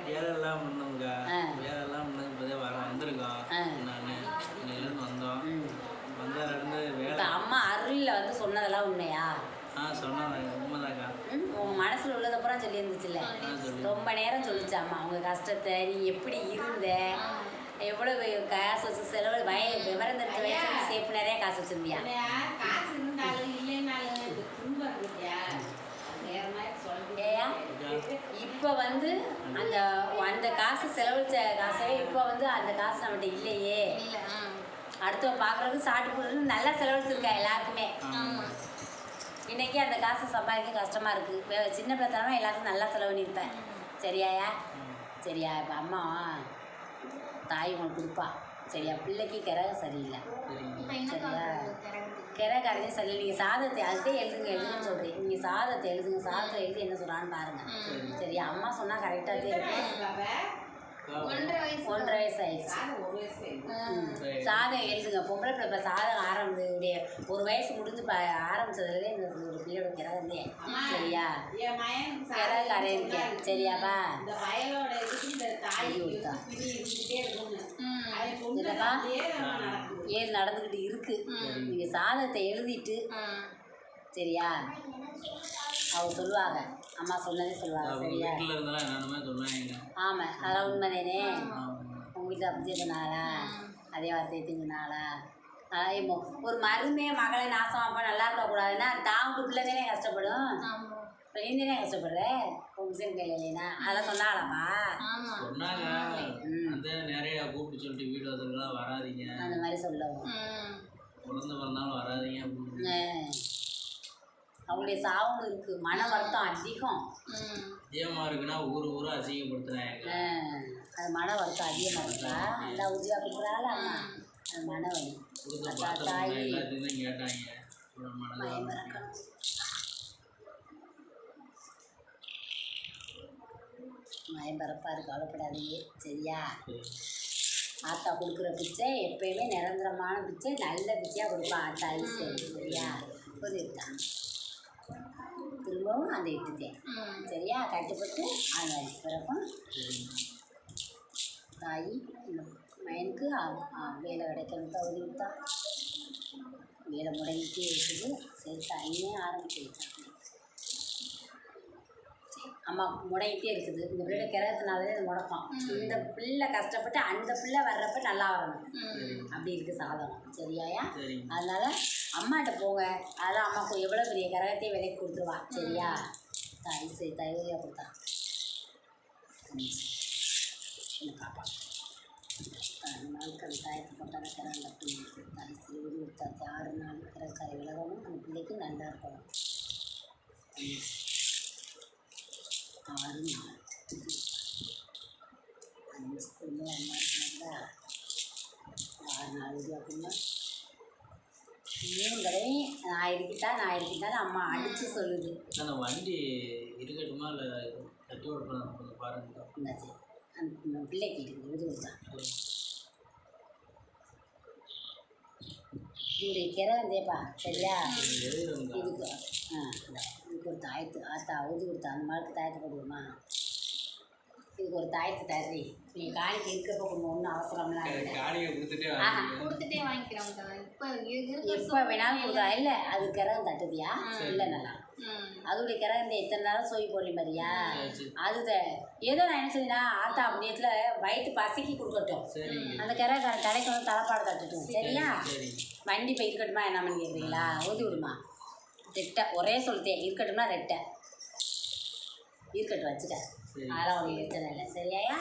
வேலையெல்லாம் பண்ணோங்க. வேலையெல்லாம் பண்ணது வந்திருக்கோம். நான் இன்னையிலேருந்து வந்தோம். வந்ததுலேருந்து வேலை. அம்மா அருளில் வந்து சொன்னதெல்லாம் உண்மையா? சொன்னாங்க. உண்மைதாக்கா. உங்கள் மனசில் உள்ளதை பூரா சொல்லி இருந்துச்சுல்ல? ரொம்ப நேரம் சொல்லிச்சு அம்மா அவங்க கஷ்டத்தை, நீ எப்படி இருந்த, எவ்வளவு காசு வச்சு செலவு, விவரம் தெரிஞ்ச வயசு சேப்பு நிறைய காசு வச்சிருந்தியா? இப்போ வந்து அந்த அந்த காசு செலவழிச்ச காசே இப்போ வந்து அந்த காசு நம்மகிட்ட இல்லையே, அடுத்த பார்க்குறதுக்கு சாப்பிட்டு போடுறது நல்லா செலவழிச்சிருக்கா எல்லாருக்குமே. இன்னைக்கு அந்த காசு சம்பாதிக்க கஷ்டமாக இருக்குது. சின்ன பிள்ளைத்தனமாக எல்லாத்துக்கும் நல்லா செலவு பண்ணியிருப்பேன். சரியாயா? சரியா? இப்போ அம்மா தாய் உனக்கு கொடுப்பா. சரியா? பிள்ளைக்கு கிரகம் சரியில்லை. சரியா? கிரக கரையும் சரியில்லை. நீங்கள் சாதத்தை அதுக்கே எழுதுன்னு சொல்கிறேன். நீங்கள் சாதத்தை எழுதுங்க. சாதத்தை எழுதி என்ன சொல்கிறான்னு பாருங்கள். சரியா? அம்மா சொன்னால் கரெக்டாக தான் இருக்கும். 1.5 வயசு ஆயிடுச்சு. சாதம் எழுதுங்க. பொம்பளை பிள்ளை இப்போ சாதம் ஆரம்பிச்சு ஒரு வயசு முடிஞ்சு ஆரம்பிச்சதுலேயே இந்த ஒரு பிள்ளையோட கிரகந்தே. சரியா? கிரக கரை இருக்கேன். சரியாப்பா? ஏது நடந்துக்கிட்டு இருக்கு. நீங்கள் சாதத்தை எழுதிட்டு சரியா? அவங்க சொல்லுவாங்க, அம்மா சொன்னதே சொல்லுவாங்க. சரியா? ஆமாம், அதெல்லாம் உண்மைதானே. உங்கள் வீட்டில் அப்படி சொன்னாங்களா? அதே வார்த்தையை திங்கினாங்களா? ஒரு மருமே மகளை நாசமாப்பா நல்லா இருக்கக்கூடாதுன்னா தான் பிள்ளை தானே கஷ்டப்படும். இப்போ நீ தானே கஷ்டப்படுற உங்கள் விஷயம் கையில் இல்லைன்னா அதெல்லாம் சொன்னாங்களாப்பா? நிறைய கூப்பிட்டு சொல்லிட்டு வீடு வசதிலாம் வராதிங்க அந்த மாதிரி சொல்லவும் குழந்தை பிறந்தாலும் வராதிங்க அப்படின்னு அவங்களுடைய சாவம் இருக்குது. மன வருத்தம் அதிகம். அதிகமாக இருக்குன்னா ஊர் அசிங்கப்படுத்துறாங்க. அது மன வருத்தம் அதிகமாக இருக்கா? அந்த உதவியாக கொடுக்குறாள் அம்மா. அது மன வலி. தாய் எல்லாத்தையும் கேட்டாங்க. மயம்பரப்பாக இருக்கு. கவலைப்படாதீங்க. சரியா? ஆத்தா கொடுக்குற பிச்சை எப்பயுமே நிரந்தரமான பிச்சை, நல்ல பிச்சையாக கொடுப்பா ஆத்தா. சரி? சரியா? புரியுதா? திரும்பவும் அந்த இட்டுத்தேன். சரியா? கட்டுப்பட்டு அந்த பிறக்கும் தாய் இந்த மயனுக்கு வேலை கிடைக்கணும். தகுதி விட்டா வேலை முடங்கிட்டே இருக்குது. சரி, தாயே ஆரம்பிச்சுட்டான். அம்மா முடங்கிட்டே இருக்குது. இந்த பிள்ளை கிரகத்தினாலே இது முடக்கம். இந்த பிள்ளை கஷ்டப்பட்டு அந்த பிள்ளை வர்றப்ப நல்லா வரணும். அப்படி இருக்குது சாதனம். சரியாயா? அதனால அம்மாட்ட போங்க. அதான் அம்மாவுக்கு எவ்வளோ பெரிய கிரகத்தையும் விலைக்கு கொடுத்துருவா. சரியா? தாய் சரி தயவுரியாக கொடுத்தா காப்பா. 6 நாளுக்கு அந்த தாயத்தை போட்டால் கிரகம் கட்டணும். தாய் சரி உரி கொடுத்தாச்சு. 6 நாள் கிரகக்கரை விலகணும். அந்த பிள்ளைக்கு நல்லா இருக்கணும். 6 நாள் 5 திரும்ப அம்மா இருந்தா 6 நாள் இது அப்படின்னா 3 தடவையும் நான் இருக்கிட்டாலும் அம்மா அடித்து சொல்லுது. அந்த வண்டி இருக்கட்டுமா இல்லை தட்டி விடலாம் கொஞ்சம் பாருங்க. இருந்தாச்சு அந்த பிள்ளைக்கு இருக்குது. இது தான் இதோடைய கிரகம் தேப்பா. சரியா? இதுக்கு இதுக்கு ஒரு தாயத்து ஆத்தா ஊதி கொடுத்தா. அந்த மாதிரி தாயத்தை போடுவோமா? இதுக்கு ஒரு தாயத்து தர்றி. நீங்கள் காணிக்கு இருக்கப்போ கொஞ்சம் ஒன்றும் அவசரம்லாம் கொடுத்துட்டே வாங்கிக்கிறோம். எப்போ வேணாலும் கொடுத்தா. இல்லை அது கிரகம் தட்டுதியா? இல்லை நல்லா அதோடைய கிரகம் எத்தனை நேரம் சோய் போடுறேன் பாரியா? அதுதான் ஏதோ நான் என்ன சொல்லினா ஆத்தா அப்படியத்தில் வயிற்று பசிக்கு கொடுக்கட்டும். அந்த கிரக தலைக்கு வந்து தலைப்பாடு தட்டுட்டும். சரியா? வண்டி இப்போ இருக்கட்டுமா என்ன பண்ணி கேட்குறீங்களா? ஊதி விடுமா? ரெட்டை ஒரே சொல்லிட்டேன். இருக்கட்டும்னா ரெட்டை இருக்கட்டும் வச்சுட்டேன். அதெல்லாம் ஒன்றும் பிரச்சனை இல்லை. சரியாயா?